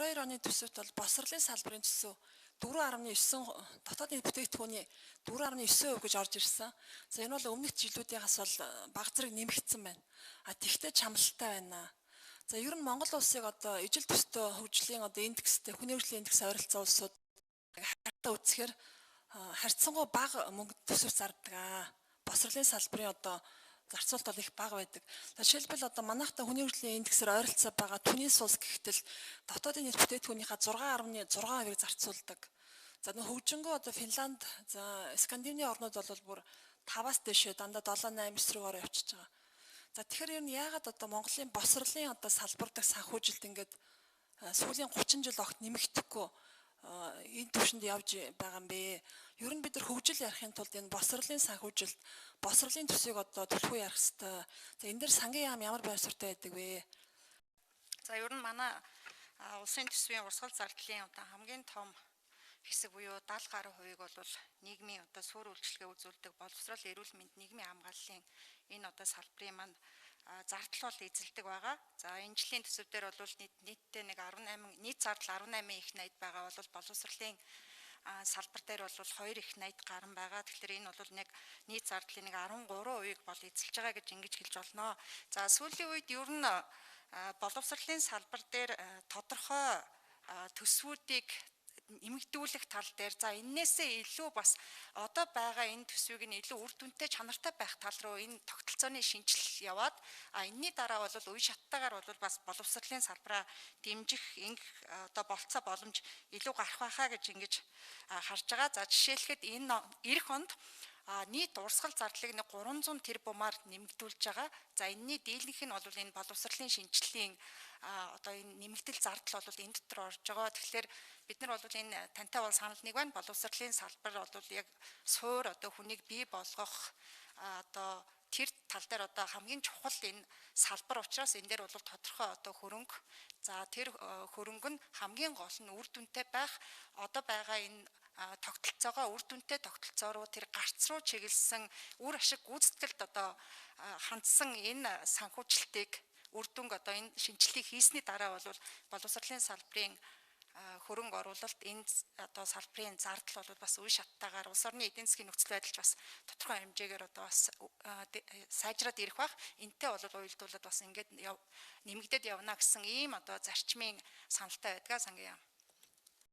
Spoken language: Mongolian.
22 оны төсөвт бол босрлын салбарын төсөв 4.9 дотоодын бүтээгдэхүүний 4.9% гэж орж ирсэн. За энэ бол өмнөх жилүүдээс бол бага зэрэг нэмэгдсэн байна. Тэгтээ чамлалтай байна. За ер нь Монгол улсыг одоо ижил төстэй хөгжлийн одоо индекстэй хүний хөгжлийн индекс ойролцоо улсууд хартаа үзэхээр харьцангуй бага мөнгө төсөв зардаг. Босрлын салбарын одоо зарцуулт бол их бага байдаг. Жишээлбэл одоо манайхтай хүний хөгжлийн индексээр ойролцоо байгаа Түнис улс гэхтэл дотоодын нийт бүтээгдэхүүнийхээ 6.6%-ыг зарцуулдаг. За нөх хөгжингөө одоо Финланд, за Скандинавын орнууд бол бүр 5-аас дээшээ дандаа 7-8 рүүгээр явчихж байгаа. За тэгэхээр ер нь яагаад одоо Монголын босрлын одоо салбар дахь санхүүжилт ингээд сүүлийн 30 жил огт нэмэгдэхгүй энэ түвшинд явж байгаа юм бэ? Ер нь бид нар хөгжил ярихын тулд энэ босрлын санхүүжилт, босрлын төсвийг одоо төлхөө ярих хэрэгтэй. За энэ дээр сангийн яам ямар байр суурьтай байдаг вэ? За ер нь манай улсын төсвийн урсгал зардлын одоо хамгийн том хэсэг буюу 70 гаруй хувийг бол нийгмийн одоо суурь үйлчилгээ үзүүлдэг боловсрол, эрүүл мэнд, нийгмийн хамгааллын энэ одоо салбарын маань зардал бол эзэлдэг байгаа. За энэ жилийн төсөв дээр бол нийтдээ нэг 18 нийт зардал 18 их найд байгаа бол боловсролын салбар дээр бол 2 их найд гарan байгаа. Тэгэхээр энэ бол нэг нийт зардлын нэг 13%-ийг бол эзэлж байгаа гэж ингэж хэлж болно. За сүүлийн үед ер нь боловсролын салбар дээр тодорхой төсвүүдийг нэмэгдүүлэх тал дээр за энээсээ илүү бас одоо байгаа энэ төсвийг нь илүү үр дүнтэй чанартай байх тал руу энэ тогтолцооны шинжил яваад энэний дараа бол үе шаттайгаар бол бас боловсролын салбараа дэмжих одоо болцоо боломж илүү гарах байхаа гэж ингэж харж байгаа. За жишээлхэд энэ эх онд нийт урсгал зардлыг нэг 300 тэрбумаар нэмэгдүүлж байгаа. За энэний дийлэнх нь бол энэ боловсролын шинжиллийн одоо энэ нэмэгдэл зардал бол энэ дотор орж байгаа. Тэгэхээр бид нар бол энэ тантай бол санал нэг байна. Боловсролын салбар бол яг суур одоо хүнийг бий болгох одоо тэр тал дээр одоо хамгийн чухал энэ салбар учраас энэ дээр бол тодорхой одоо хөрөнгө. За тэр хөрөнгө нь хамгийн гол нь үр дүнтэй байх. Одоо байгаа энэ тогтолцоогоо үр дүнтэй тогтолцоо руу тэр гарц руу чиглэсэн үр ашиг гүйцэтгэлд одоо хандсан энэ санхүүжилтийг үр дүнг одоо энэ шинжилгээг хийсний дараа бол боловсролын салбарын хөрөнгө оруулалт энэ одоо салбарын зардал бол бас үе шаттайгаар улс орны эдийн засгийн нөхцөл байдалч бас тодорхой хэмжээгээр одоо бас сайжраад ирэх бах. Энтэй бол уялдуулаад бас ингээд нэмэгдээд явна гэсэн ийм одоо зарчмын саналтай байдгаа сангийн яам.